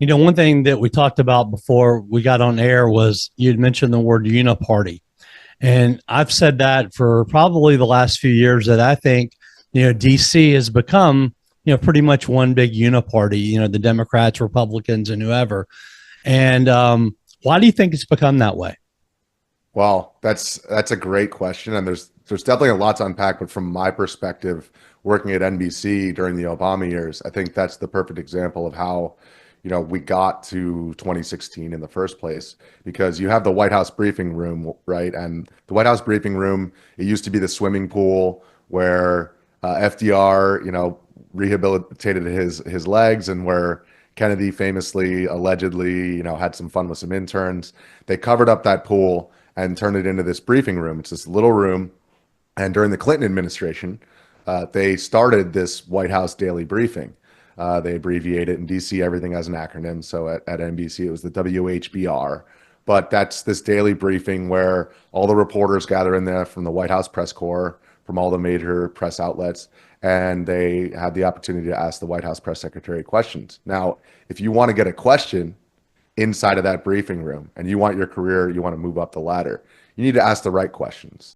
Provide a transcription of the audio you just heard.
One thing that we talked about before we got on air was you'd mentioned the word uniparty. And I've said that for probably the last few years that I think, DC has become, pretty much one big uniparty, the Democrats, Republicans, and whoever. And why do you think it's become that way? Well, that's a great question, and there's definitely a lot to unpack. But from my perspective, working at NBC during the Obama years, I think that's the perfect example of how, we got to 2016 in the first place. Because you have the White House briefing room, right? And the White House briefing room, it used to be the swimming pool where FDR, rehabilitated his legs, and where Kennedy famously, allegedly, had some fun with some interns. They covered up that pool and turned it into this briefing room. It's this little room. And during the Clinton administration, they started this White House daily briefing. They abbreviate it in DC, everything has an acronym. So at NBC, it was the WHBR. But that's this daily briefing where all the reporters gather in there from the White House press corps, from all the major press outlets, and they have the opportunity to ask the White House press secretary questions. Now, if you want to get a question inside of that briefing room and you want your career, you want to move up the ladder, you need to ask the right questions.